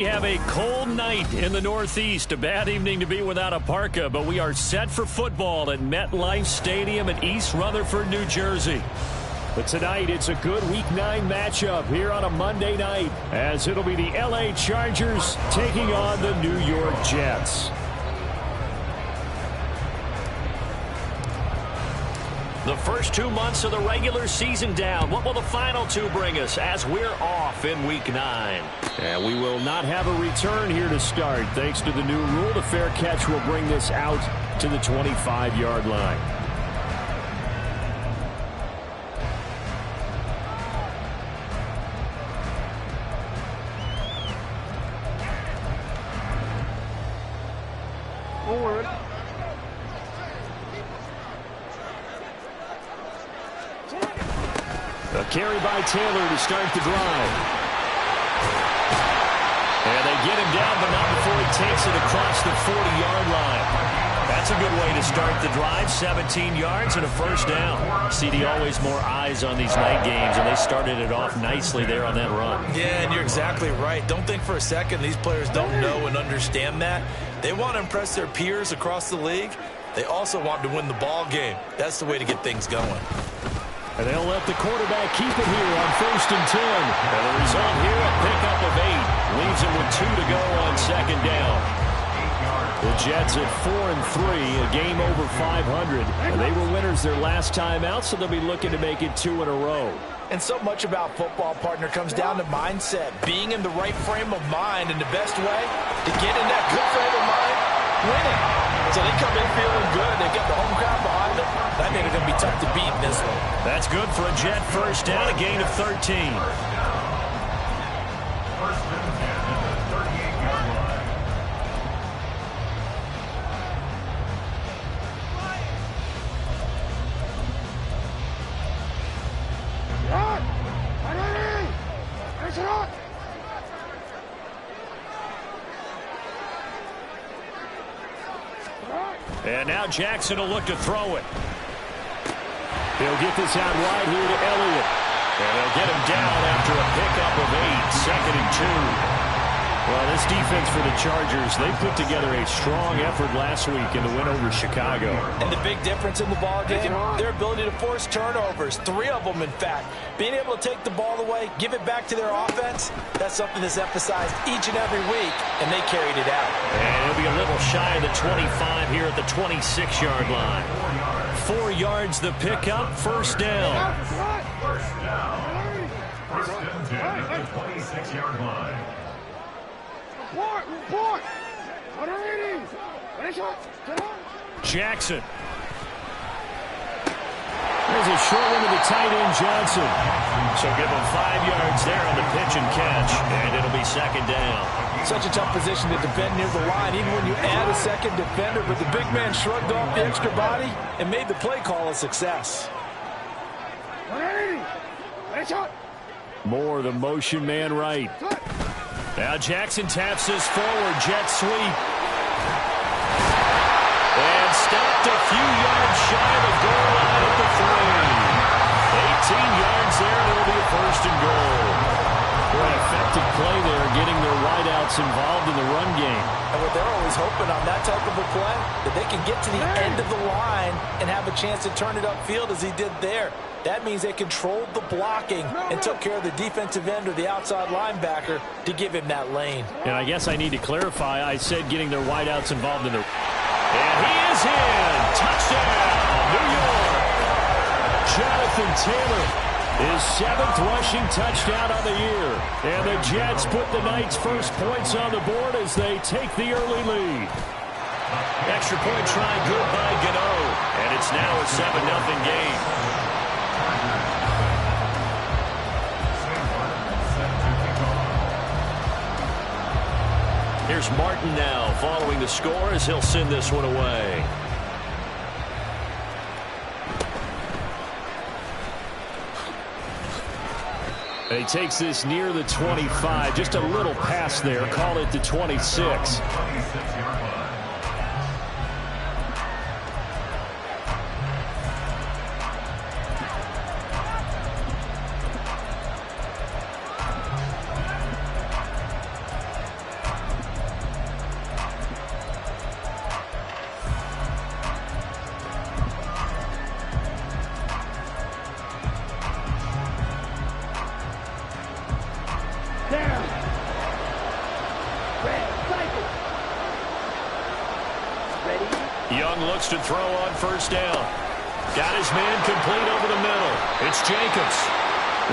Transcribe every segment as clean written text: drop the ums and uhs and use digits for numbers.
We have a cold night in the Northeast, a bad evening to be without a parka, but we are set for football at MetLife Stadium in East Rutherford, New Jersey. But tonight, it's a good Week 9 matchup here on a Monday night, as it'll be the LA Chargers taking on the New York Jets. The first 2 months of the regular season down. What will the final 2 bring us as we're off in Week 9? And we will not have a return here to start. Thanks to the new rule, the fair catch will bring this out to the 25-yard line. Forward. A carry by Taylor to start the drive. And they get him down, but not before he takes it across the 40-yard line. That's a good way to start the drive. 17 yards and a first down. CD, always more eyes on these night games, and they started it off nicely there on that run. Yeah, and you're exactly right. Don't think for a second these players don't know and understand that. They want to impress their peers across the league. They also want to win the ball game. That's the way to get things going. And they'll let the quarterback keep it here on 1st and 10. And the result here, a pickup of 8. Leaves him with 2 to go on 2nd down. The Jets at 4-3, a game over 500. And they were winners their last time out, so they'll be looking to make it 2 in a row. And so much about football, partner, comes down to mindset. Being in the right frame of mind, and the best way to get in that good frame of mind, winning. So they come in feeling good. They get the home crowd behind them. I think it's going to be tough to beat in this one. That's good for a Jet first down, a gain of 13. First and 10 at the 38-yard line. And now Jackson will look to throw it. He'll get this out wide here to Elliott. And they'll get him down after a pickup of 8, 2nd and 2. Well, this defense for the Chargers, they put together a strong effort last week in the win over Chicago. And the big difference in the ball game, their ability to force turnovers, 3 of them, in fact. Being able to take the ball away, give it back to their offense, that's something that's emphasized each and every week, and they carried it out. And it'll be a little shy of the 25 here at the 26-yard line. 4 yards the pickup, first down. First down. First and 10 at the 26-yard line. Jackson. There's a short one to the tight end, Johnson. So give him 5 yards there on the pitch and catch, and it'll be 2nd down. Such a tough position to defend near the line, even when you add a second defender, but the big man shrugged off the extra body and made the play call a success. More the motion man right. Now Jackson taps this forward, jet sweep. And stopped a few yards shy of the goal line at the 3. 18 yards there, and it'll be a 1st and goal. Boy, effective play there, getting their wideouts involved in the run game. And what they're always hoping on that type of a play, that they can get to the end of the line and have a chance to turn it upfield as he did there. That means they controlled the blocking and took care of the defensive end or the outside linebacker to give him that lane. And I guess I need to clarify, I said getting their wideouts involved in the... And he is in! Touchdown, New York! Jonathan Taylor, his 7th rushing touchdown on the year. And the Jets put the night's first points on the board as they take the early lead. Extra point try good by Gano. And it's now a 7-0 game. Here's Martin now following the score as he'll send this one away. And he takes this near the 25, just a little pass there, call it the 26. Young looks to throw on first down. Got his man complete over the middle. It's Jacobs.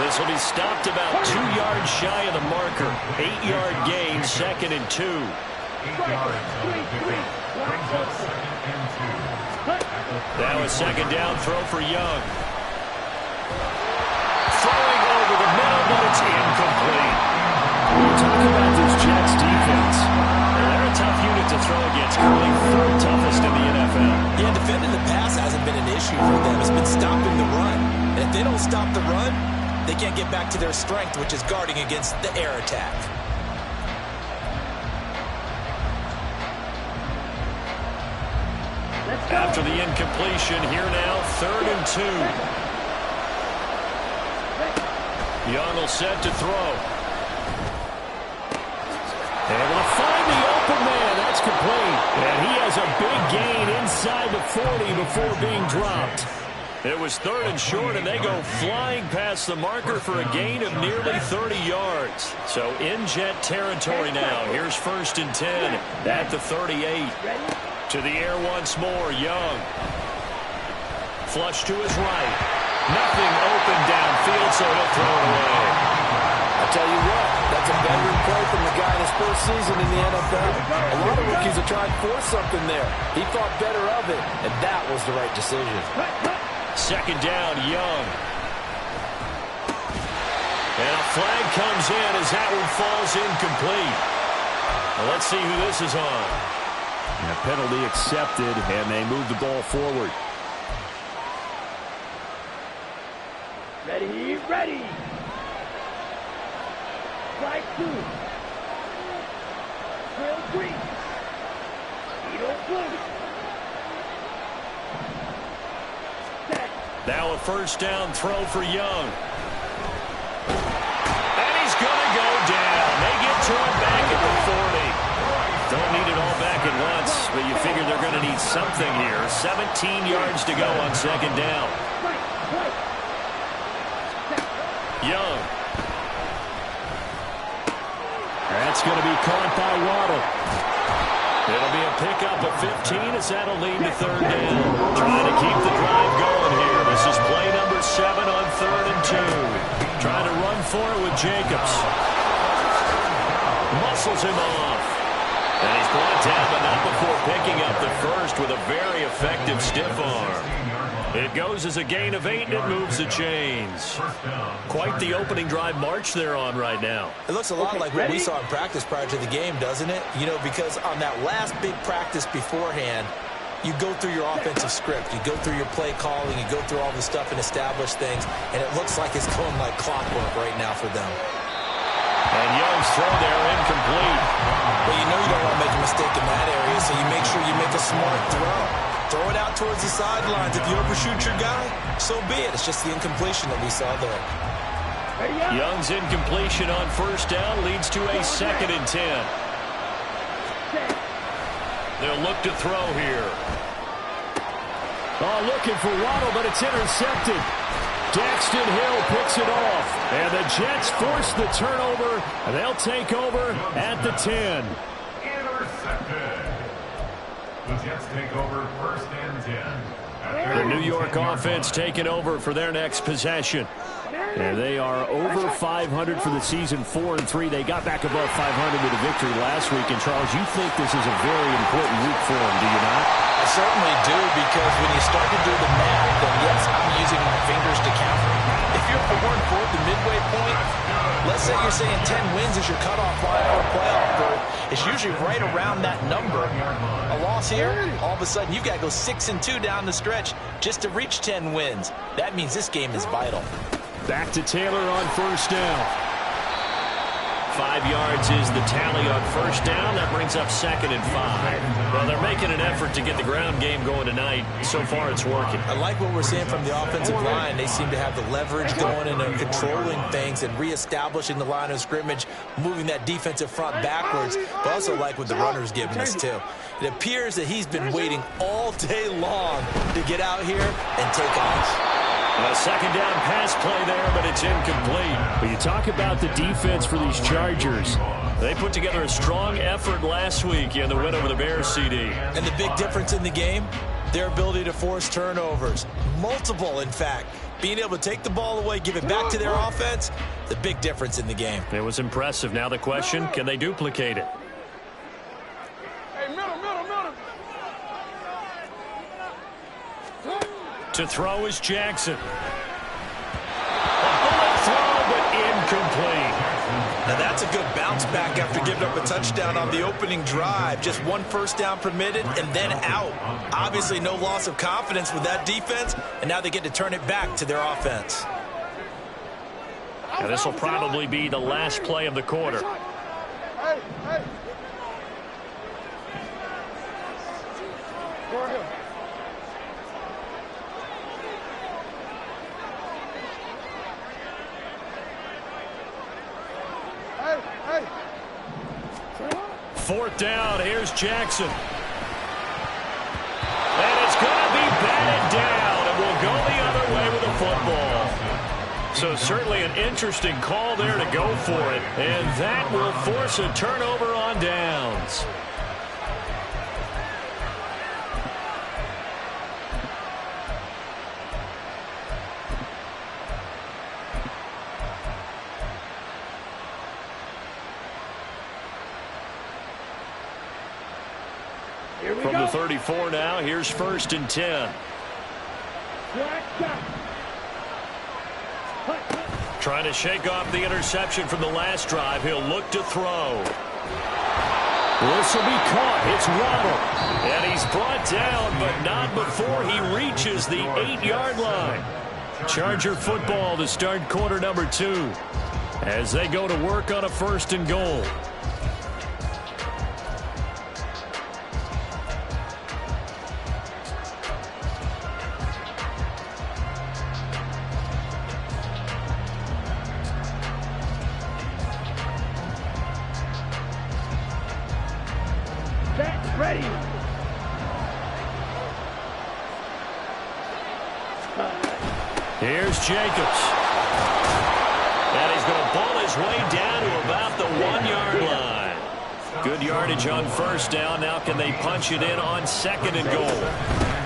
This will be stopped about 2 yards shy of the marker. 8-yard gain, 2nd and 2. 8 yards on the pickup. Brings up 2nd and 2. Now a second down throw for Young. Throwing over the middle, but it's incomplete. We're talking about this Jets defense. They're a tough unit to throw against. Currently 3rd toughest in the NFL. Yeah, defending the pass hasn't been an issue for them. It's been stopping the run. And if they don't stop the run, they can't get back to their strength, which is guarding against the air attack. After the incompletion, here now, 3rd and 2. Young will set to throw. Able to find the open man. That's complete. And he has a big gain inside the 40 before being dropped. It was 3rd and short, and they go flying past the marker for a gain of nearly 30 yards. So in Jet territory now. Here's 1st and 10 at the 38. To the air once more, Young. Flush to his right. Nothing open downfield, so he'll throw it away. I tell you what, that's a veteran play from the guy in his first season in the NFL. A lot of rookies are trying to force something there. He thought better of it, and that was the right decision. 2nd down, Young. And a flag comes in as that one falls incomplete. Well, let's see who this is on. And a penalty accepted, and they move the ball forward. Ready, ready. Strike 2. Drill 3. Edo blue. Set. Now a 1st down throw for Young. And he's going to go down. They get to him back at the 40. Don't need it all back at once, but you figure they're going to need something here. 17 yards to go on 2nd down. Young. That's going to be caught by Waddle. It'll be a pickup of 15 as that'll lead to 3rd down. Trying to keep the drive going here. This is play number 7 on 3rd and 2. Trying to run for it with Jacobs. Muscles him off. And he's brought down, but not before picking up the first with a very effective stiff arm. It goes as a gain of 8, and it moves the chains. Quite the opening drive march they're on right now. It looks a lot like what we saw in practice prior to the game, doesn't it? You know, because on that last big practice beforehand, you go through your offensive script. You go through your play calling. You go through all the stuff and establish things. And it looks like it's going like clockwork right now for them. And Young's throw there incomplete. Well, you know you don't want to make a mistake in that area, so you make sure you make a smart throw. Throw it out towards the sidelines. If you overshoot your guy, so be it. It's just the incompletion that we saw there. Young's incompletion on 1st down leads to a 2nd and 10. They'll look to throw here. Oh, looking for Waddle, but it's intercepted. Daxton Hill picks it off. And the Jets force the turnover. And they'll take over at the 10. Intercepted. The Jets take over 1st and 10. The New York offense taking over for their next possession. And they are over 500 for the season, 4-3. They got back above 500 with a victory last week. And, Charles, you think this is a very important week for them, do you not? I certainly do, because when you start to do the math, then yes, I'm using my fingers to count. If you're 4-4 at the midway point, let's say you're saying 10 wins is your cutoff line for a playoff berth. It's usually right around that number. A loss here, all of a sudden you've got to go 6-2 down the stretch just to reach 10 wins. That means this game is vital. Back to Taylor on 1st down. 5 yards is the tally on 1st down. That brings up 2nd and 5. Well, they're making an effort to get the ground game going tonight. So far, it's working. I like what we're seeing from the offensive line. They seem to have the leverage going, and they're controlling things and reestablishing the line of scrimmage, moving that defensive front backwards. But also like what the runner's giving us, too. It appears that he's been waiting all day long to get out here and take off. A second down pass play there, but it's incomplete. But you talk about the defense for these Chargers. They put together a strong effort last week in the win over the Bears, CD. And the big difference in the game, their ability to force turnovers. Multiple, in fact. Being able to take the ball away, give it back to their offense, the big difference in the game. It was impressive. Now the question, can they duplicate it? Hey, middle. To throw is Jackson. A bullet throw, but incomplete. Now that's a good bounce back after giving up a touchdown on the opening drive. Just one first down permitted and then out. Obviously no loss of confidence with that defense, and now they get to turn it back to their offense. Now this will probably be the last play of the quarter. Hey. Go ahead. Hey. Fourth down, here's Jackson. And it's going to be batted down, and we'll go the other way with the football. So certainly an interesting call there to go for it, and that will force a turnover on downs. From the 34 now, here's 1st and 10. Trying to shake off the interception from the last drive. He'll look to throw. This will be caught. It's Waddle. And he's brought down, but not before he reaches the 8-yard line. Charger football to start quarter number 2 as they go to work on a 1st and goal. Ready. Here's Jacobs. And he's going to ball his way down to about the 1-yard line. Good yardage on 1st down. Now can they punch it in on 2nd and goal?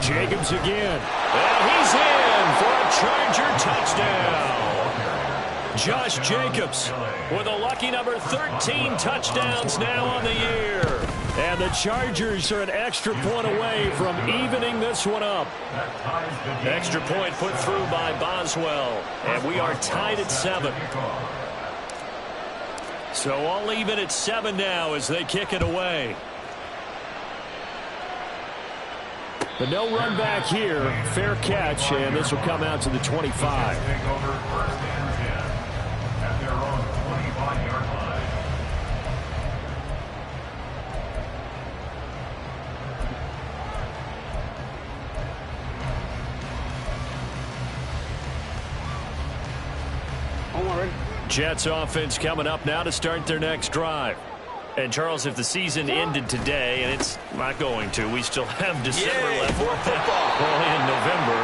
Jacobs again. And he's in for a Charger touchdown. Josh Jacobs with a lucky number 13 touchdowns now on the year. And the Chargers are an extra point away from evening this one up. Extra point put through by Boswell. And we are tied at 7. So all even at 7 now as they kick it away. But no run back here. Fair catch, and this will come out to the 25. Jets offense coming up now to start their next drive. And, Charles, if the season ended today, and it's not going to, we still have December left. More football. Well, in November.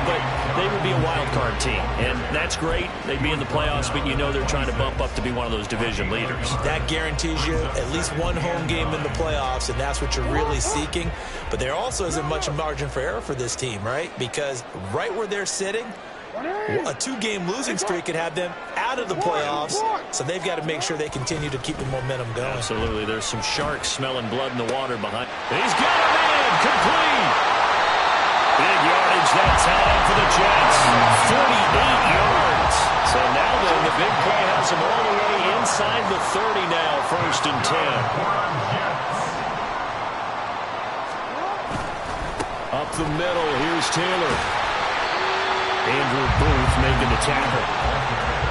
But they would be a wild card team. And that's great. They'd be in the playoffs, but you know they're trying to bump up to be one of those division leaders. That guarantees you at least one home game in the playoffs, and that's what you're really seeking. But there also isn't much margin for error for this team, right? Because right where they're sitting, a 2-game losing streak could have them out of the playoffs, so they've got to make sure they continue to keep the momentum going. Absolutely. There's some sharks smelling blood in the water behind. He's got him in. Complete. Big yardage that time for the Jets. 48 yards. So now then, the big play has them all the way inside the 30 now, 1st and 10. Up the middle, here's Taylor. Andrew Booth making the tackle.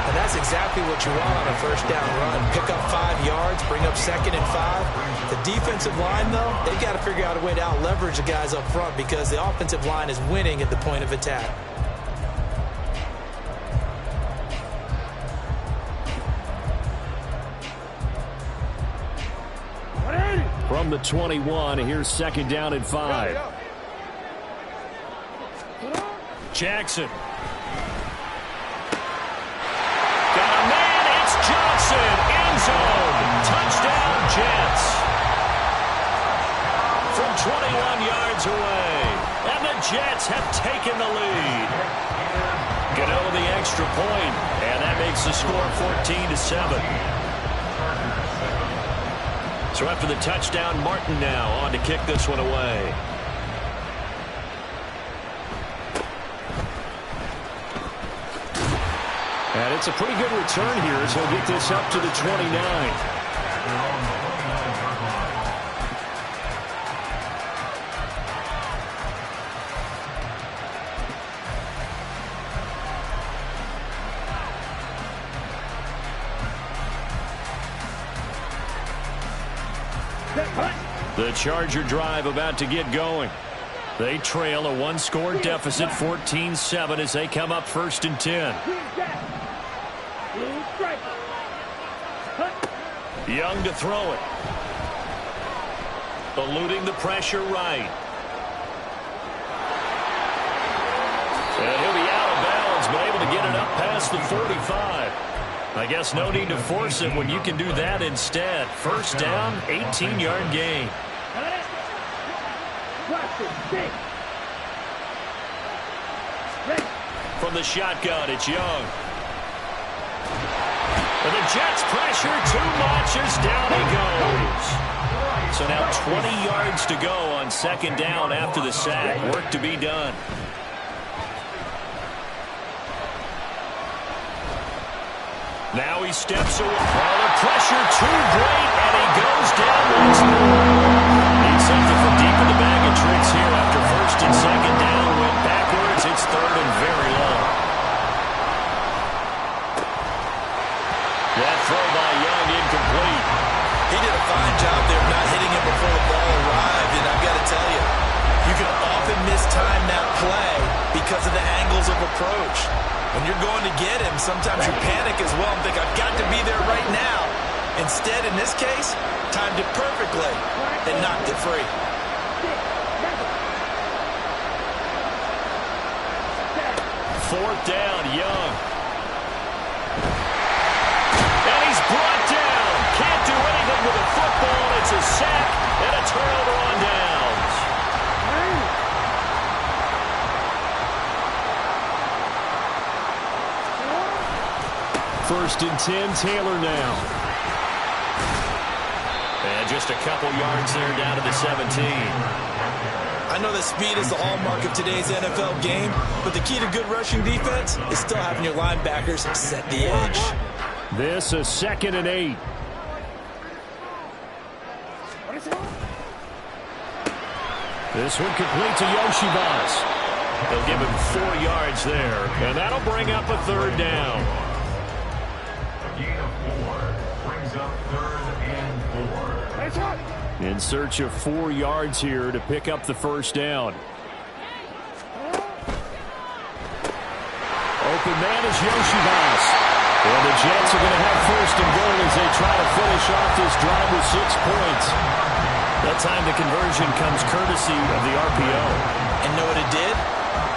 And that's exactly what you want on a 1st down run. Pick up 5 yards, bring up 2nd and 5. The defensive line, though, they've got to figure out a way to out-leverage the guys up front because the offensive line is winning at the point of attack. From the 21, here's 2nd down and 5. Jackson. zone. Touchdown, Jets. From 21 yards away. And the Jets have taken the lead. Gano the extra point, and that makes the score 14-7. So after the touchdown, Martin now on to kick this one away. And it's a pretty good return here as he'll get this up to the 29. The Charger drive about to get going. They trail a one-score deficit, 14-7, as they come up 1st and 10. Young to throw it. Eluding the pressure right. And he'll be out of bounds, but able to get it up past the 45. I guess no need to force it when you can do that instead. 1st down, 18-yard gain. From the shotgun, it's Young. And the Jets pressure too much as down he goes. So now 20 yards to go on 2nd down after the sack. Work to be done. Now he steps away. Well, the pressure too great, and he goes down once more. Needs something from deep in the bag of tricks here after 1st and 2nd down. Went backwards. It's 3rd and very long. That throw by Young incomplete. He did a fine job there of not hitting him before the ball arrived, and I've got to tell you, you can often mistime that play because of the angles of approach. When you're going to get him, sometimes you panic as well and think, I've got to be there right now. Instead, in this case, timed it perfectly and knocked it free. Fourth down, Young. And he's brought down. Can't do anything with a football. It's a sack and a turnover on downs. 1st and 10, Taylor now. And just a couple yards there down to the 17. I know that speed is the hallmark of today's NFL game, but the key to good rushing defense is still having your linebackers set the edge. This a 2nd and 8. This one complete to Yoshibas. They'll give him 4 yards there, and that'll bring up a 3rd down. Gain of 4 brings up 3rd and 4. In search of 4 yards here to pick up the 1st down. Open man is Yoshibas. And the Jets are going to have 1st and goal as they try to finish off this drive with 6 points. That time the conversion comes courtesy of the RPO. And know what it did?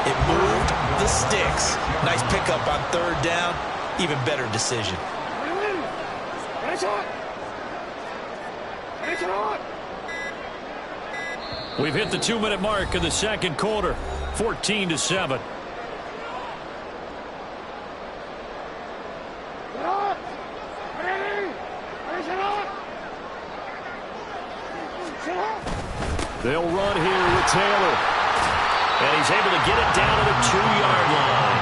It moved the sticks. Nice pickup on 3rd down. Even better decision. We've hit the 2-minute mark of the 2nd quarter. 14-7. They'll run here with Taylor. And he's able to get it down to the 2-yard line.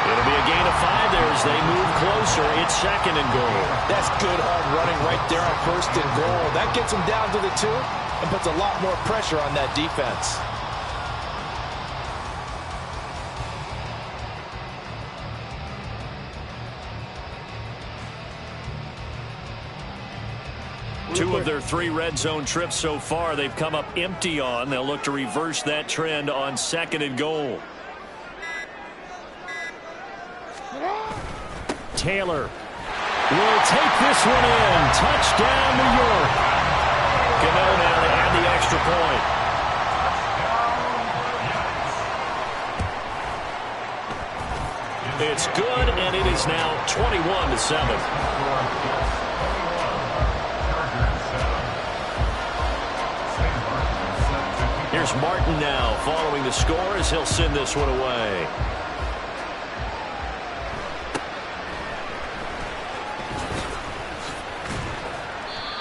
It'll be a gain of 5 there as they move closer. It's 2nd and goal. That's good hard running right there on 1st and goal. That gets them down to the 2 and puts a lot more pressure on that defense. Two of their 3 red zone trips so far they've come up empty on. They'll look to reverse that trend on 2nd and goal. Taylor will take this one in. Touchdown, New York. Gano now to add the extra point. It's good, and it is now 21-7. Here's Martin now following the score as he'll send this one away.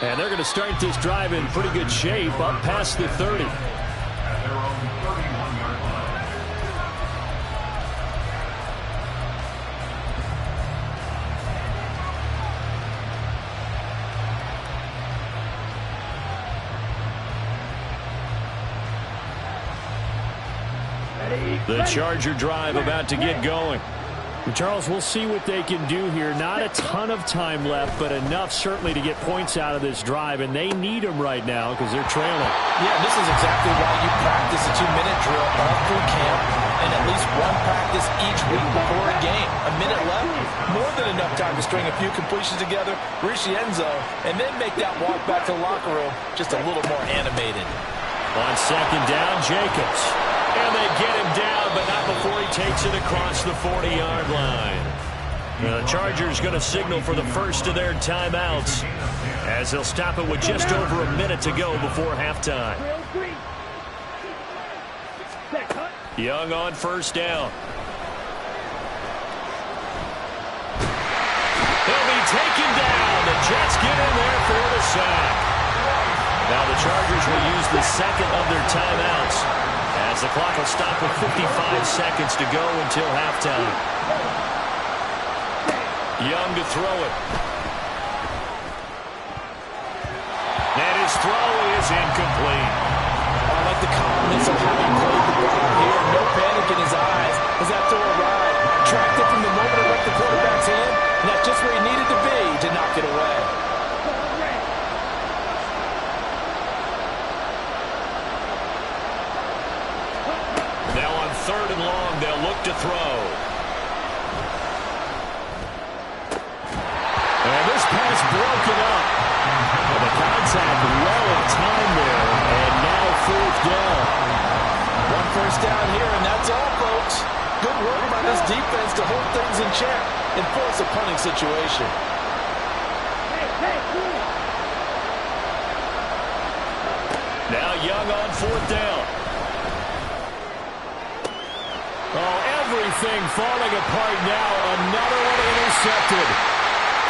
And they're going to start this drive in pretty good shape up past the 30. At their own 31-yard line. The Charger drive about to get going. And Charles, we'll see what they can do here. Not a ton of time left, but enough certainly to get points out of this drive, and they need them right now because they're trailing. Yeah, this is exactly why you practice a 2-minute drill all through camp and at least one practice each week before a game. A minute left, more than enough time to string a few completions together, reach the end zone, and then make that walk back to the locker room just a little more animated. On second down, Jacobs. And they get him down, but not before he takes it across the 40-yard line. The Chargers going to signal for the first of their timeouts as they'll stop it with just over a minute to go before halftime. Young on first down. He'll be taken down. The Jets get in there for the sack. Now the Chargers will use the second of their timeouts as the clock will stop with 55 seconds to go until halftime. Young to throw it. And his throw is incomplete. I like the confidence of having played the ball here. No panic in his eyes as that throw arrived. Tracked it from the moment it left the quarterback's hand, and that's just where he needed to be to knock it away. Now on third and long, they'll look to throw. And this pass broken up. And the contact well in time there. And now fourth down. One first down here, and that's all, folks. Good work by this defense to hold things in check and force a punting situation. Now Young on fourth down. Oh, everything falling apart now. Another one intercepted.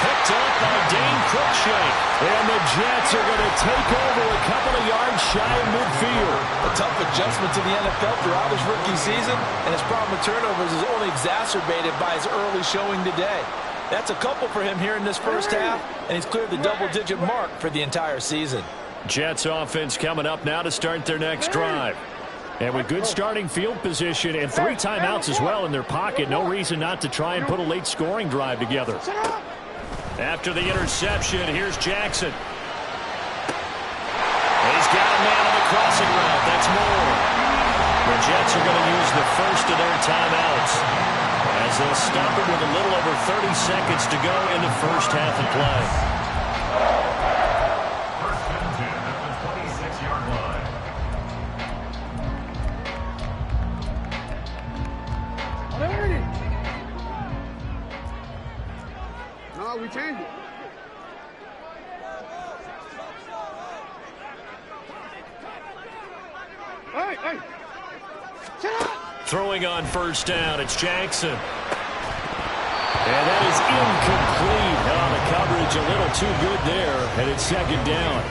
Picked up by Dane Cruikshank. And the Jets are going to take over a couple of yards shy of midfield. A tough adjustment to the NFL throughout his rookie season, and his problem with turnovers is only exacerbated by his early showing today. That's a couple for him here in this first half, and he's cleared the double-digit mark for the entire season. Jets offense coming up now to start their next drive. And with good starting field position and 3 timeouts as well in their pocket, no reason not to try and put a late scoring drive together. After the interception, here's Jackson. He's got a man on the crossing route. That's more. The Jets are going to use the first of their timeouts as they'll stop it with a little over 30 seconds to go in the first half of play. First and 10 at the 26-yard line. No, we changed it. Hey, hey. Shut up. Throwing on first down, it's Jackson. And that is incomplete. The coverage a little too good there, and it's second down.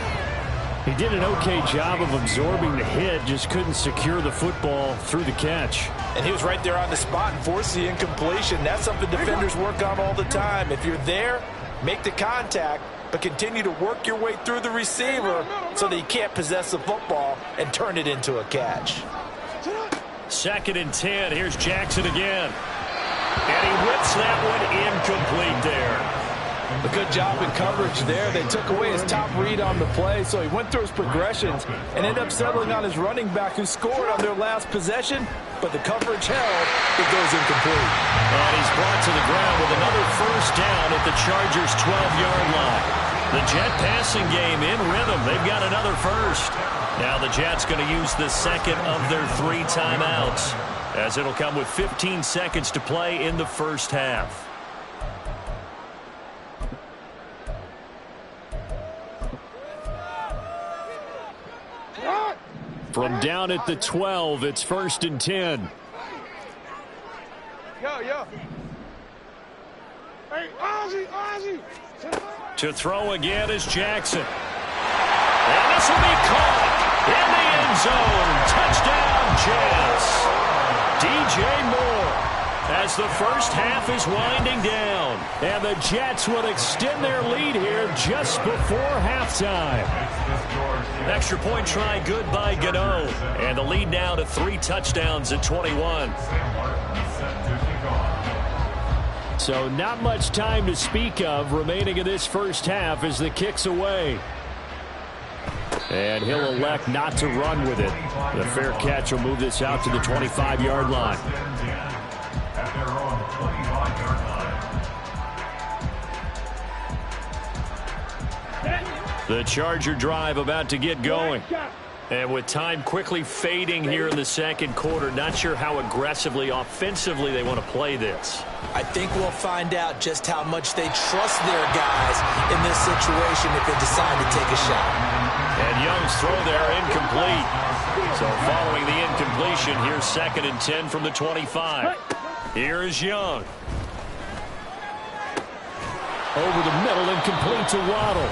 He did an okay job of absorbing the hit, just couldn't secure the football through the catch. And he was right there on the spot and forced the incompletion. That's something defenders work on all the time. If you're there, make the contact, but continue to work your way through the receiver so that you can't possess the football and turn it into a catch. Second and 10. Here's Jackson again. And he whips that one incomplete there. A good job in coverage there. They took away his top read on the play, so he went through his progressions and ended up settling on his running back who scored on their last possession, but the coverage held. It goes incomplete. And he's brought to the ground with another first down at the Chargers' 12-yard line. The Jet passing game in rhythm. They've got another first. Now the Jets going to use the second of their 3 timeouts as it'll come with 15 seconds to play in the first half. From down at the 12, it's 1st and 10. Yo. Hey, Ozzy. To throw again is Jackson. And this will be caught in the end zone. Touchdown, Jets. DJ Moore, as the first half is winding down. And the Jets will extend their lead here just before halftime. Extra point try good by Gano. And the lead now to 3 touchdowns at 21. So not much time to speak of remaining in this first half as the kick's away. And he'll elect not to run with it. The fair catch will move this out to the 25-yard line. The Charger drive about to get going. And with time quickly fading here in the second quarter, not sure how aggressively, offensively they want to play this. I think we'll find out just how much they trust their guys in this situation if they decide to take a shot. And Young's throw there incomplete. So following the incompletion, here's 2nd and 10 from the 25. Here is Young. Over the middle, incomplete to Waddle.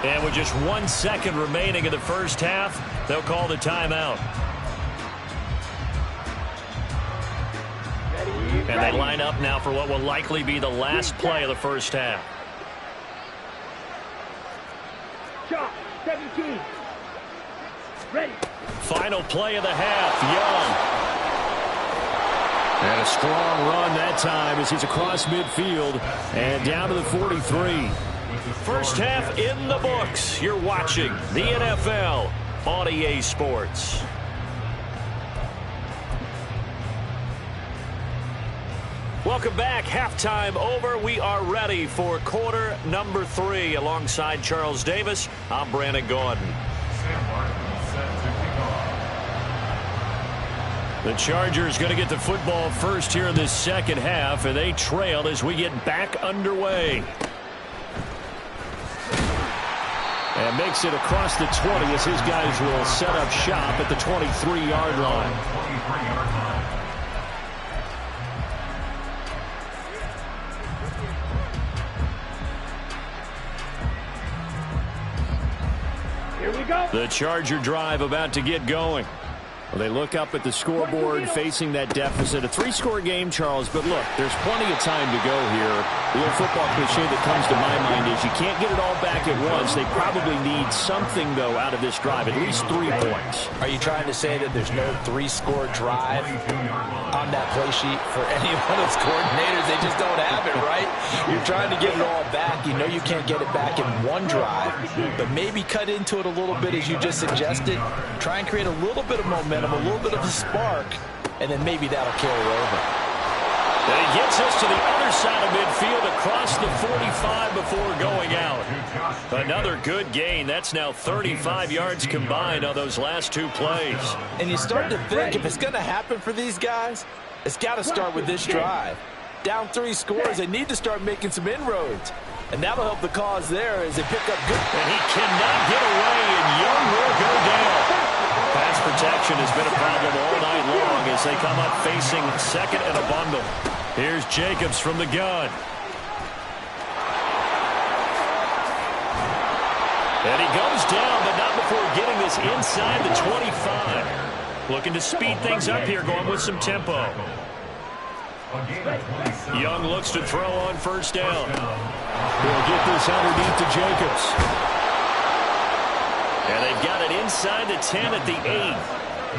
And with just 1 second remaining in the first half, they'll call the timeout. And they line up now for what will likely be the last play of the first half. 17. Ready. Final play of the half, Young. And a strong run that time as he's across midfield and down to the 43. First half in the books. You're watching the NFL on EA Sports. Welcome back. Halftime over. We are ready for quarter number 3. Alongside Charles Davis, I'm Brandon Gordon. The Chargers going to get the football first here in this second half, and they trail as we get back underway. And makes it across the 20 as his guys will set up shop at the 23-yard line. Here we go. The Charger drive about to get going. Well, they look up at the scoreboard facing that deficit. A 3-score game, Charles, but look, there's plenty of time to go here. The old football cliche that comes to my mind is you can't get it all back at once. They probably need something, though, out of this drive, at least 3 points. Are you trying to say that there's no 3-score drive on that play sheet for any one of those coordinators? They just don't have it, right? You're trying to get it all back. You know you can't get it back in one drive, but maybe cut into it a little bit as you just suggested. Try and create a little bit of momentum, a little bit of a spark, and then maybe that'll carry over. And he gets us to the other side of midfield across the 45 before going out. Another good gain. That's now 35 yards combined on those last 2 plays. And you start to think if it's going to happen for these guys, it's got to start with this drive. Down 3 scores, they need to start making some inroads. And that'll help the cause there as they pick up good. And he cannot get away, and Young will go down. Pass protection has been a problem all night long as they come up facing 2nd and a bundle. Here's Jacobs from the gun. And he goes down, but not before getting this inside the 25. Looking to speed things up here, going with some tempo. Young looks to throw on first down. He'll get this underneath to Jacobs. And they've got it inside the 10 at the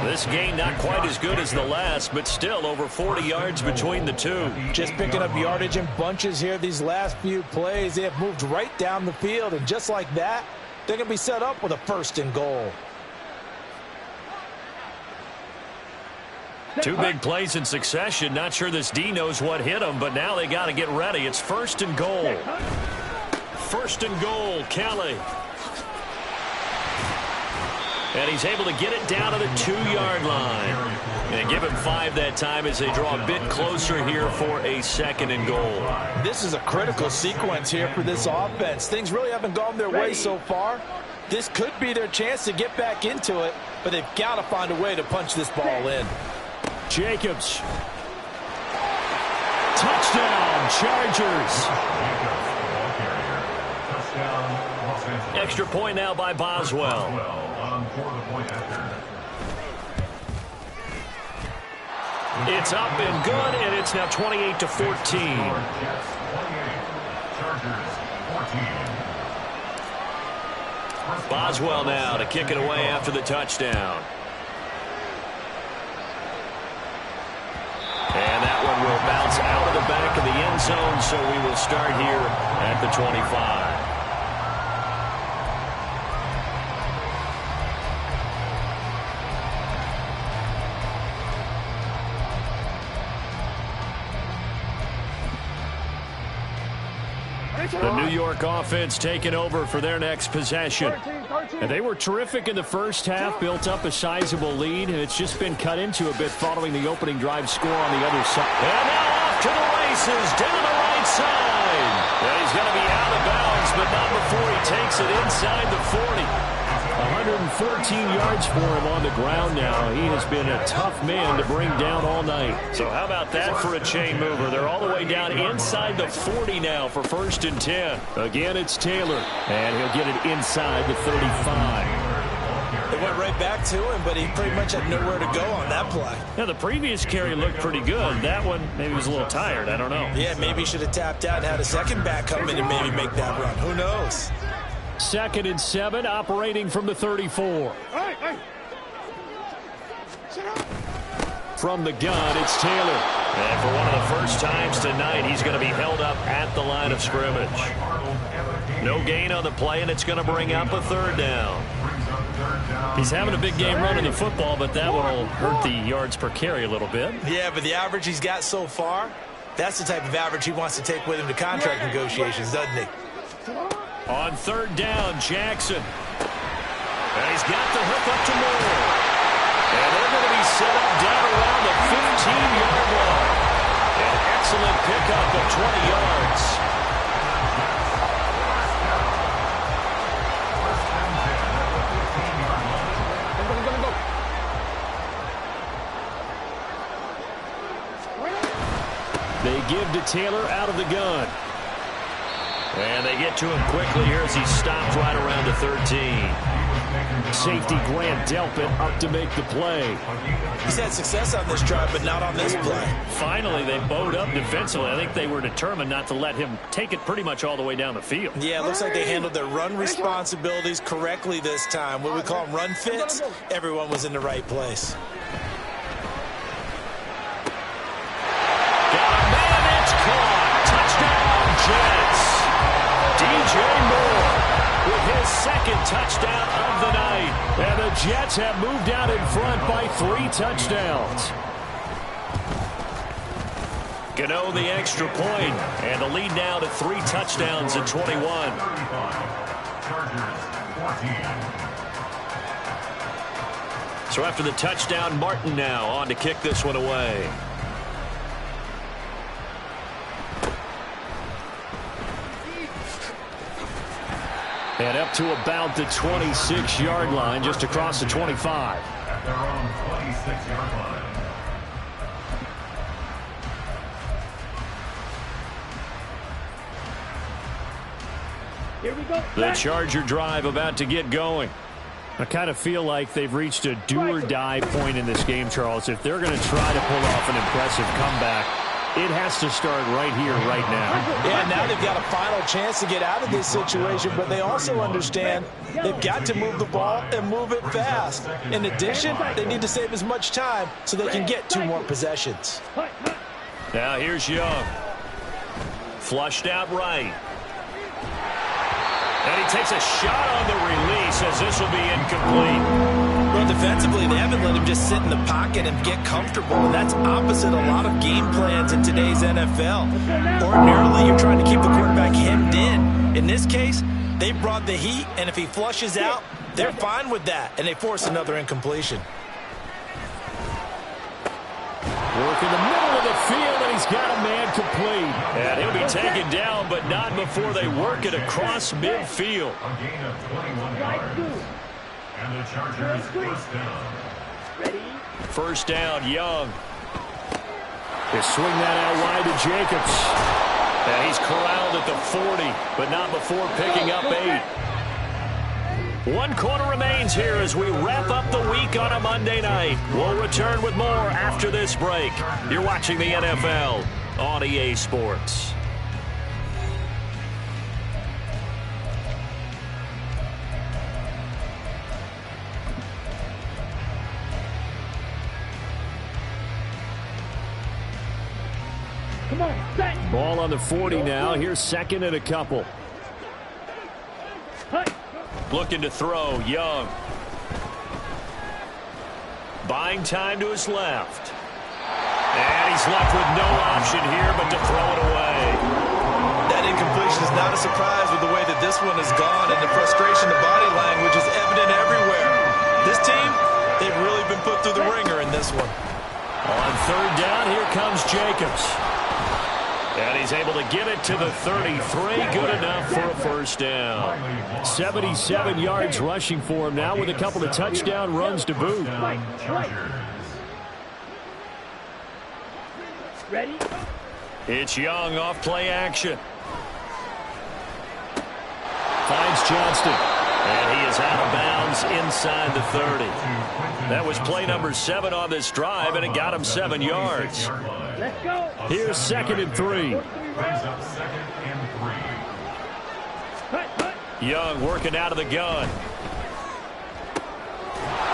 8. This gain not quite as good as the last, but still over 40 yards between the 2. Just picking up yardage in bunches here these last few plays. They have moved right down the field, and just like that, they're going to be set up with a 1st and goal. 2 big plays in succession. Not sure this D knows what hit him, but now they got to get ready. It's 1st and goal. 1st and goal, Kelly. And he's able to get it down to the 2-yard line. And give him 5 that time as they draw a bit closer here for a 2nd and goal. This is a critical sequence here for this offense. Things really haven't gone their way so far. This could be their chance to get back into it but they've got to find a way to punch this ball in. Jacobs. Touchdown, Chargers. Extra point now by Boswell. It's up and good, and it's now 28-14. Boswell now to kick it away after the touchdown. And that one will bounce out of the back of the end zone, so we will start here at the 25. The New York offense taking over for their next possession. And they were terrific in the first half, built up a sizable lead, and it's just been cut into a bit following the opening drive score on the other side. And now off to the races, down the right side. And he's going to be out of bounds, but not before he takes it inside the 40. 114 yards for him on the ground now. He has been a tough man to bring down all night. So how about that for a chain mover? They're all the way down inside the 40 now for 1st and 10. Again, it's Taylor, and he'll get it inside the 35. They went right back to him, but he pretty much had nowhere to go on that play. Now, the previous carry looked pretty good. That one, maybe was a little tired. I don't know. Yeah, maybe he should have tapped out and had a second back come in and maybe make that run. Who knows? 2nd and 7, operating from the 34. Hey. From the gun, it's Taylor. And for one of the first times tonight, he's going to be held up at the line of scrimmage. No gain on the play, and it's going to bring up a 3rd down. He's having a big game running the football, but that one will hurt the yards per carry a little bit. Yeah, but the average he's got so far, that's the type of average he wants to take with him to contract negotiations, doesn't he? On 3rd down, Jackson. And he's got the hook up to Moore. And they're going to be set up down around the 15-yard line. An excellent pickup of 20 yards. They give to Taylor out of the gun. And they get to him quickly here as he stops right around the 13. Safety Grant Delpit up to make the play. He's had success on this drive, but not on this play. Finally, they bowed up defensively. I think they were determined not to let him take it pretty much all the way down the field. Yeah, it looks like they handled their run responsibilities correctly this time. What we call them run fits, everyone was in the right place. Got a man, it's caught. Touchdown, Jets. DJ Moore with his 2nd touchdown of the night. And the Jets have moved out in front by 3 touchdowns. Gano the extra point, and the lead now to 3 touchdowns at 21. So after the touchdown, Martin now on to kick this one away. And up to about the 26-yard line, just across the 25. At their own 26-yard line. Here we go. The Charger drive about to get going. I kind of feel like they've reached a do-or-die point in this game, Charles. If they're going to try to pull off an impressive comeback, it has to start right here, right now. Yeah, now they've got a final chance to get out of this situation, but they also understand they've got to move the ball and move it fast. In addition, they need to save as much time so they can get 2 more possessions. Now here's Young. Flushed out right. And he takes a shot on the release as this will be incomplete. Well, defensively, they haven't let him just sit in the pocket and get comfortable, and that's opposite a lot of game plans in today's NFL. Ordinarily, you're trying to keep the quarterback hemmed in. In this case, they brought the heat, and if he flushes out, they're fine with that, and they force another incompletion. Work in the middle of the field, and he's got a man complete. And he'll be taken down, but not before they work it across midfield. A gain of 21 yards. And the Chargers first down. Ready? First down, Young. They swing that out wide to Jacobs. And he's corralled at the 40, but not before picking up 8. 1 quarter remains here as we wrap up the week on a Monday night. We'll return with more after this break. You're watching the NFL on EA Sports. Come on, set. Ball on the 40 now. Here's second and a couple. Hut. Looking to throw, Young. Buying time to his left. And he's left with no option here but to throw it away. That incompletion is not a surprise with the way that this one has gone, and the frustration, the body language is evident everywhere. This team, they've really been put through the ringer in this one. On third down, here comes Jacobs. And he's able to get it to the 33. Good enough for a first down. 77 yards rushing for him now with a couple of touchdown runs to boot. Ready? It's Young off play action. Finds Johnston. And he is out of bounds inside the 30. That was play number 7 on this drive, and it got him 7 yards. Let's go. Here's second and 3. Brings up second and 3. Hut, hut. Young working out of the gun.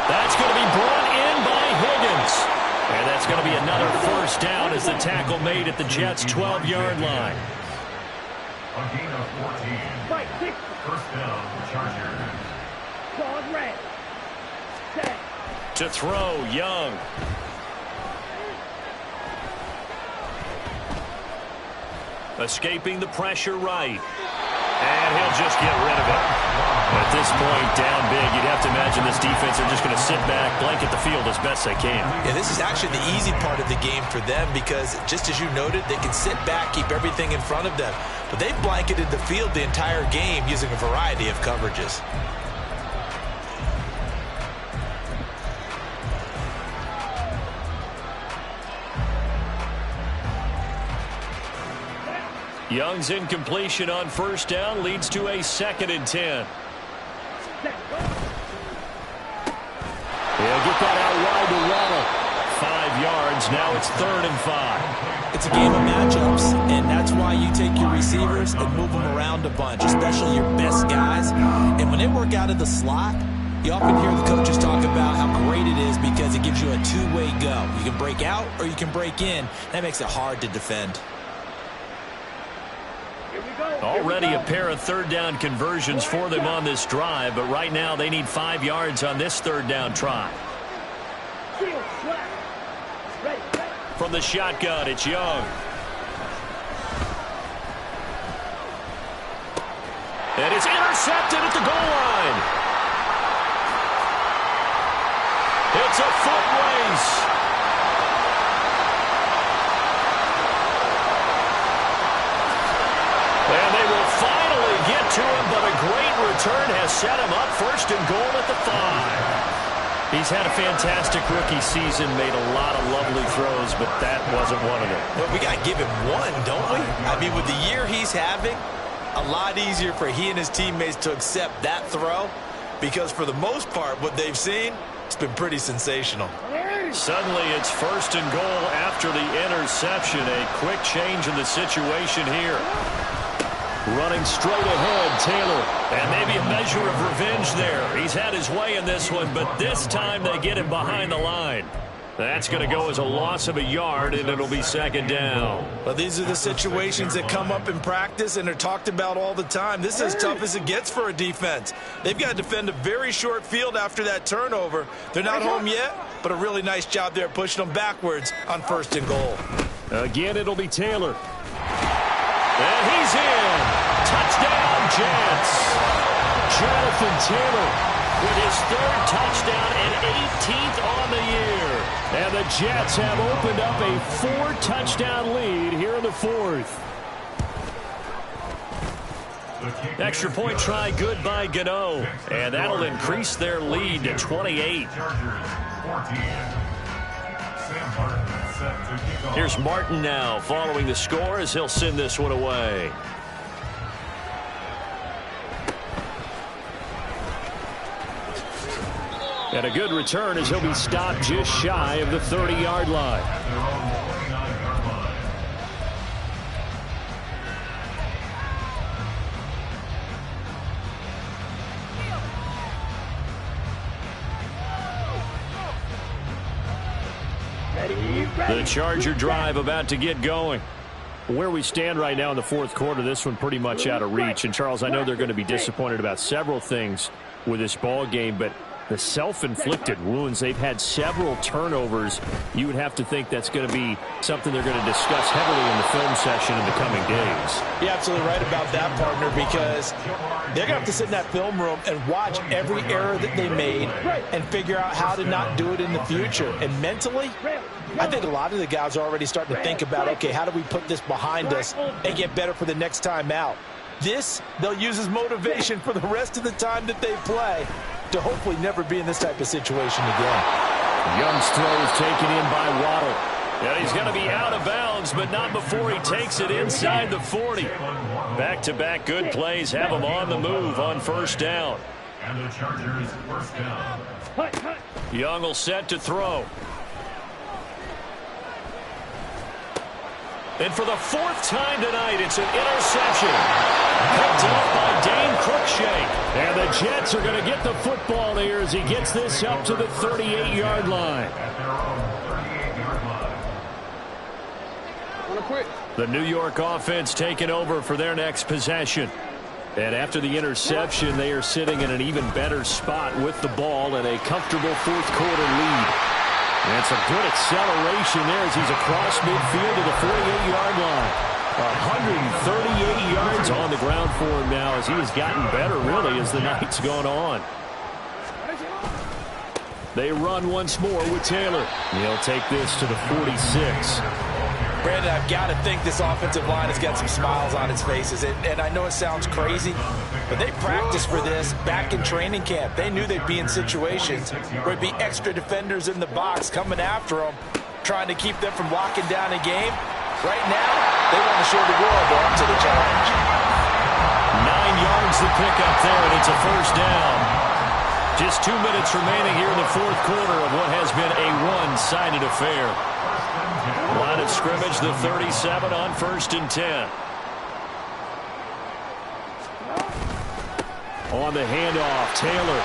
That's going to be brought in by Higgins. And that's going to be another first down as the tackle made at the Jets' 12-yard line. A gain of 14. Fight, 6. First down, Chargers. Claws red. Set. To throw, Young. Escaping the pressure right. And he'll just get rid of it. At this point, down big, you'd have to imagine this defense are just going to sit back, blanket the field as best they can. Yeah, this is actually the easy part of the game for them because, just as you noted, they can sit back, keep everything in front of them. But they've blanketed the field the entire game using a variety of coverages. Young's incompletion on first down leads to a 2nd and 10. He'll get that out wide to Waddle. 5 yards. Now it's 3rd and 5. It's a game of matchups, and that's why you take your receivers and move them around a bunch, especially your best guys. And when they work out of the slot, you often hear the coaches talk about how great it is because it gives you a two-way go. You can break out or you can break in. That makes it hard to defend. Already a pair of third down conversions for them on this drive, but right now they need 5 yards on this third down try. From the shotgun, it's Young. And it's intercepted at the goal line. It's a foot race. And they will finally get to him, but a great return has set him up 1st and goal at the 5. He's had a fantastic rookie season, made a lot of lovely throws, but that wasn't one of them. Well, we got to give him one, don't we? I mean, with the year he's having, a lot easier for he and his teammates to accept that throw because for the most part, what they've seen, it's been pretty sensational. Suddenly, it's 1st and goal after the interception. A quick change in the situation here. Running straight ahead, Taylor. And maybe a measure of revenge there. He's had his way in this one, but this time they get him behind the line. That's going to go as a loss of a yard, and it'll be 2nd down. Well, these are the situations that come up in practice and are talked about all the time. This is as tough as it gets for a defense. They've got to defend a very short field after that turnover. They're not home yet, but a really nice job there pushing them backwards on 1st and goal. Again, it'll be Taylor. And he's in. Touchdown, Jets. Jonathan Taylor with his 3rd touchdown and 18th on the year. And the Jets have opened up a 4-touchdown lead here in the 4th. Extra point try good by Gano. And that'll increase their lead to 28. Here's Martin now following the score as he'll send this one away. And a good return as he'll be stopped just shy of the 30-yard line. The Charger drive about to get going. Where we stand right now in the fourth quarter, this one pretty much out of reach. And, Charles, I know they're going to be disappointed about several things with this ball game, but the self-inflicted wounds, they've had several turnovers. You would have to think that's going to be something they're going to discuss heavily in the film session in the coming days. You're absolutely right about that, partner, because they're going to have to sit in that film room and watch every error that they made and figure out how to not do it in the future. And mentally, I think a lot of the guys are already starting to think about, okay, how do we put this behind us and get better for the next time out? This, they'll use as motivation for the rest of the time that they play to hopefully never be in this type of situation again. Young's throw is taken in by Waddle. And he's going to be out of bounds, but not before he takes it inside the 40. Back-to-back good plays have him on the move on first down. And the Chargers first down. Young will set to throw. And for the fourth time tonight, it's an interception. Picked off by Dane Cruikshank. And the Jets are going to get the football here as he gets this up to the 38-yard line. At their own 38-yard line. The New York offense taking over for their next possession. And after the interception, they are sitting in an even better spot with the ball and a comfortable fourth quarter lead. And some good acceleration there as he's across midfield to the 48-yard line. 138 yards on the ground for him now as he has gotten better, really, as the night's gone on. They run once more with Taylor. He'll take this to the 46. Brandon, I've got to think this offensive line has got some smiles on its faces. And I know it sounds crazy, but they practiced for this back in training camp. They knew they'd be in situations where there'd be extra defenders in the box coming after them, trying to keep them from locking down a game. Right now, they want to show the world they're up to the challenge. 9 yards to pick up there, and it's a first down. Just 2 minutes remaining here in the fourth quarter of what has been a one-sided affair. Line of scrimmage, the 37 on 1st and 10. On the handoff, Taylor.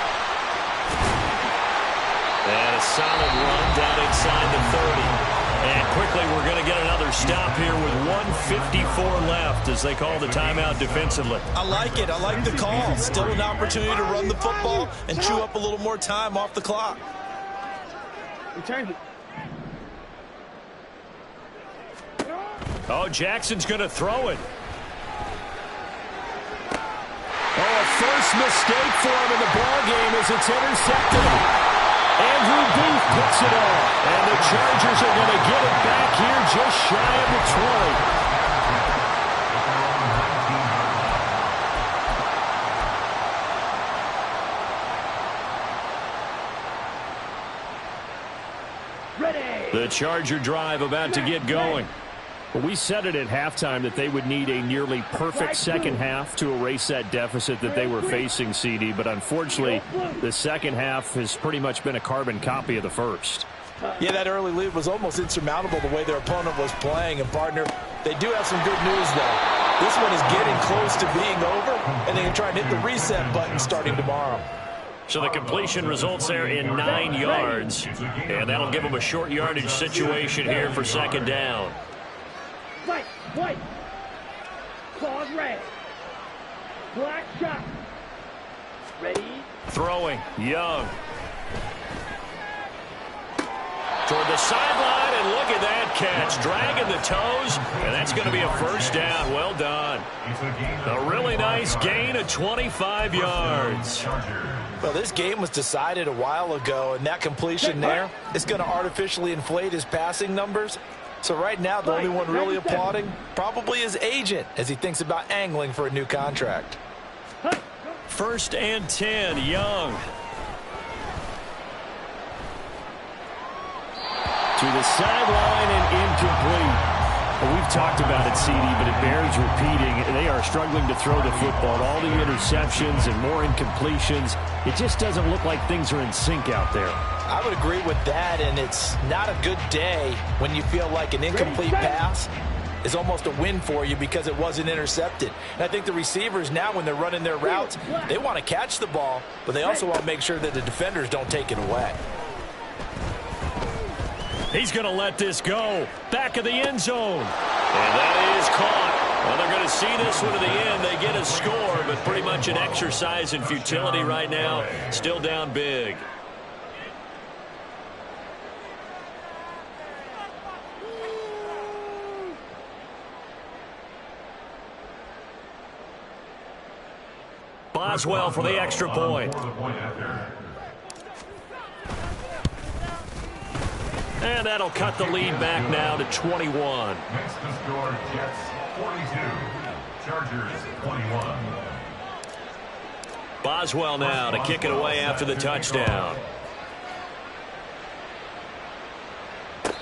And a solid run down inside the 30. And quickly we're going to get another stop here with 1:54 left as they call the timeout defensively. I like it. I like the call. Still an opportunity to run the football and chew up a little more time off the clock. Return it. Oh, Jackson's going to throw it. Oh, a first mistake for him in the ball game as it's intercepted. Andrew Booth picks it off. And the Chargers are going to get it back here just shy of the 20. Ready. The Charger drive about to get going. We said it at halftime that they would need a nearly perfect second half to erase that deficit that they were facing, CD. But unfortunately, the second half has pretty much been a carbon copy of the first. Yeah, that early lead was almost insurmountable the way their opponent was playing. And, partner, they do have some good news, though. This one is getting close to being over, and they can try and hit the reset button starting tomorrow. So the completion results there in 9 yards. And that'll give them a short yardage situation here for second down. White. Claws red. Black shot. Ready. Throwing. Young. Toward the sideline, and look at that catch. Dragging the toes, and that's going to be a first down. Well done. A really nice gain of 25 yards. Well, this game was decided a while ago, and that completion there is going to artificially inflate his passing numbers. So right now, the only one really applauding probably his agent as he thinks about angling for a new contract. 1st and 10, Young. To the sideline and incomplete. Well, we've talked about it, CD, but it bears repeating. They are struggling to throw the football. All the interceptions and more incompletions. It just doesn't look like things are in sync out there. I would agree with that, and it's not a good day when you feel like an incomplete pass is almost a win for you because it wasn't intercepted. And I think the receivers now, when they're running their routes, they want to catch the ball, but they also want to make sure that the defenders don't take it away. He's going to let this go. Back of the end zone. And that is caught. Well, they're going to see this one to the end. They get a score, but pretty much an exercise in futility right now. Still down big. Boswell for the extra point. And that'll cut the lead back now to 21. Next to score, Jets 42, Chargers 21. Boswell now to kick it away after the touchdown.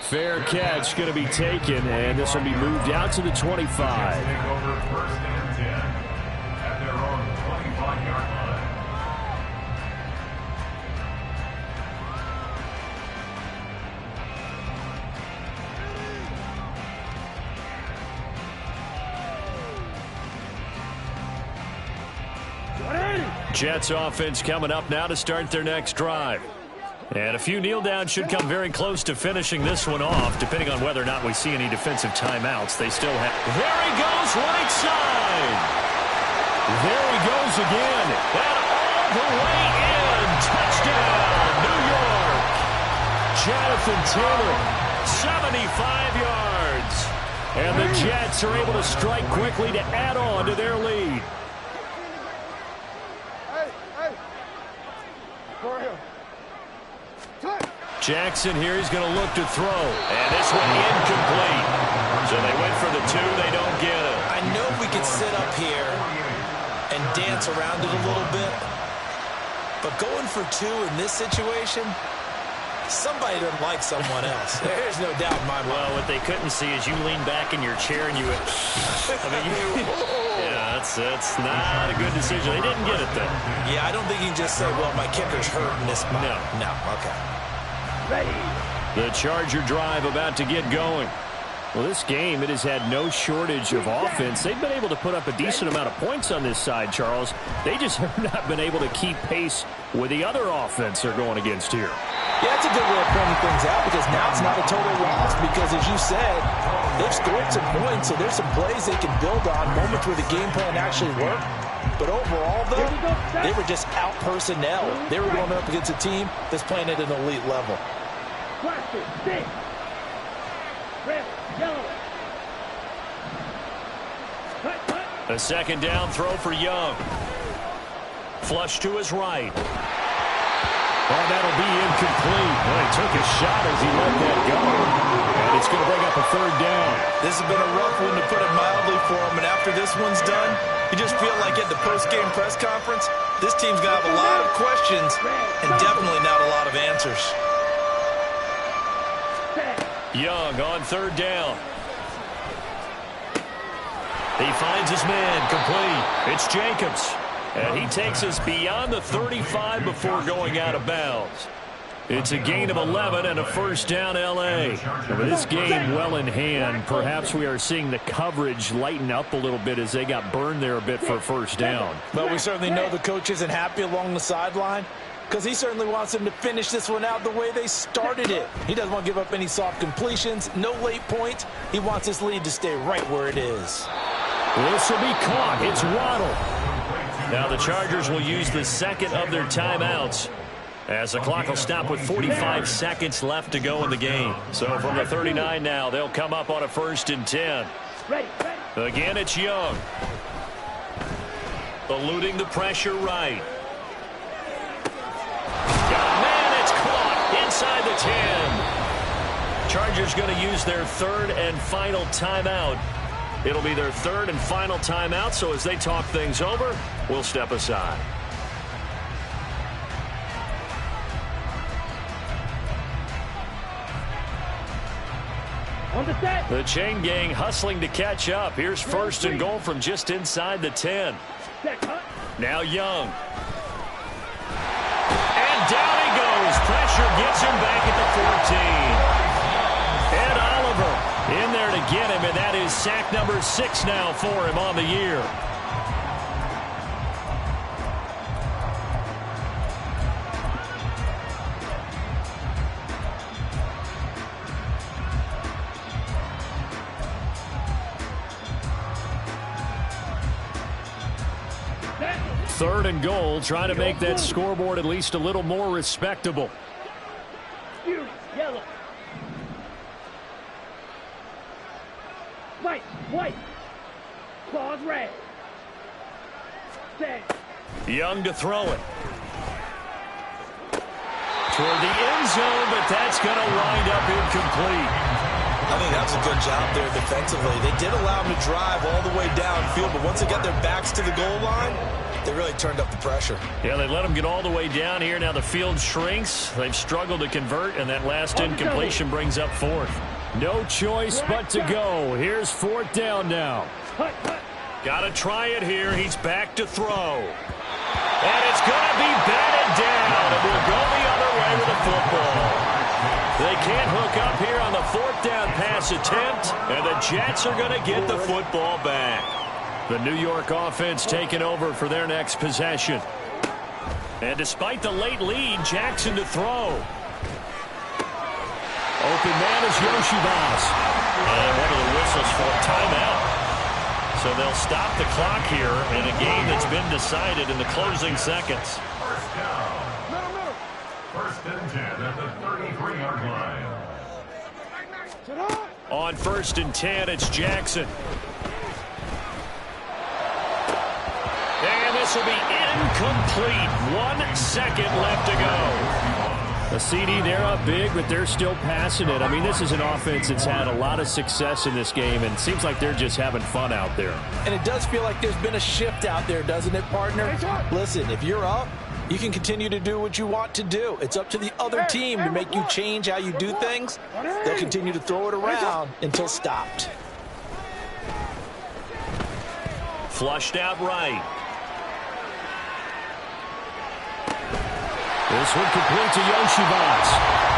Fair catch going to be taken, and this will be moved out to the 25. Take over 1st and 10 at their own 25-yard line. Jets offense coming up now to start their next drive. And a few kneel downs should come very close to finishing this one off, depending on whether or not we see any defensive timeouts. They still have. There he goes, right side. There he goes again. And all the way in. Touchdown, New York. Jonathan Taylor. 75 yards. And the Jets are able to strike quickly to add on to their lead. Jackson here, he's going to look to throw. And this one incomplete. So they went for the 2, they don't get it. I know we could sit up here and dance around it a little bit, but going for 2 in this situation, somebody doesn't like someone else. There's no doubt in my mind. Well, what they couldn't see is you lean back in your chair and you went, yeah, that's not a good decision. They didn't get it, though. Yeah, I don't think you can just say, well, my kicker's hurt in this spot. No, okay. The Charger drive about to get going. Well, this game, it has had no shortage of offense. They've been able to put up a decent amount of points on this side, Charles. They just have not been able to keep pace with the other offense they're going against here. Yeah, that's a good way of pointing things out because now it's not a total loss because, as you said, they've scored some points, so there's some plays they can build on, moments where the game plan actually worked. But overall, though, they were just out personnel. They were going up against a team that's playing at an elite level. A second down throw for Young. Flush to his right. Oh, that'll be incomplete. Well, he took a shot as he let that go. And it's going to bring up a 3rd down. This has been a rough one, to put it mildly, for him. And after this one's done, you just feel like at the post-game press conference, this team's going to have a lot of questions and definitely not a lot of answers. Young on 3rd down. He finds his man, complete. It's Jacobs. And he takes us beyond the 35 before going out of bounds. It's a gain of 11 and a 1st down, L.A. And with this game well in hand, perhaps we are seeing the coverage lighten up a little bit as they got burned there a bit for 1st down. But we certainly know the coach isn't happy along the sideline because he certainly wants them to finish this one out the way they started it. He doesn't want to give up any soft completions, no late points. He wants his lead to stay right where it is. This will be caught. It's Waddle. Now the Chargers will use the second of their timeouts as the clock will stop with 45 seconds left to go in the game. So from the 39 now, they'll come up on a 1st and 10. Again, it's Young. Eluding the pressure right. Got a man, it's caught inside the 10. Chargers going to use their 3rd and final timeout. It'll be their 3rd and final timeout, so as they talk things over, we'll step aside. On the set. The chain gang hustling to catch up. Here's first and goal from just inside the 10. Set, cut. Now Young. And down he goes. Pressure gets him back at the 14. Ed Oliver in there to get him, and that is sack number 6 now for him on the year. Third and goal, trying to make that scoreboard at least a little more respectable. Fury, yellow. White, white. Claws red. Set. Young to throw it. Toward the end zone, but that's going to wind up incomplete. I think that's a good job there defensively. They did allow them to drive all the way downfield, but once they got their backs to the goal line, they really turned up the pressure. Yeah, they let them get all the way down here. Now the field shrinks. They've struggled to convert, and that last incompletion brings up fourth. No choice but to go. Here's fourth down now. Got to try it here. He's back to throw. And it's going to be batted down, and we'll go the other way with the football. They can't hook up here on the fourth down pass attempt, and the Jets are going to get the football back. The New York offense taking over for their next possession. And despite the late lead, Jackson to throw. Open man is Yoshibas. And one of the whistles for a timeout. So they'll stop the clock here in a game that's been decided in the closing seconds. First down. First and 10 at the 33-yard line. On first and 10, it's Jackson. And this will be incomplete. 1 second left to go. A CD, they're up big, but they're still passing it. I mean, this is an offense that's had a lot of success in this game, and it seems like they're just having fun out there. And it does feel like there's been a shift out there, doesn't it, partner? Listen, if you're up, you can continue to do what you want to do. It's up to the other team to make you change how you do things. They'll continue to throw it around until stopped. Flushed out right. This one complete to Yoshibas.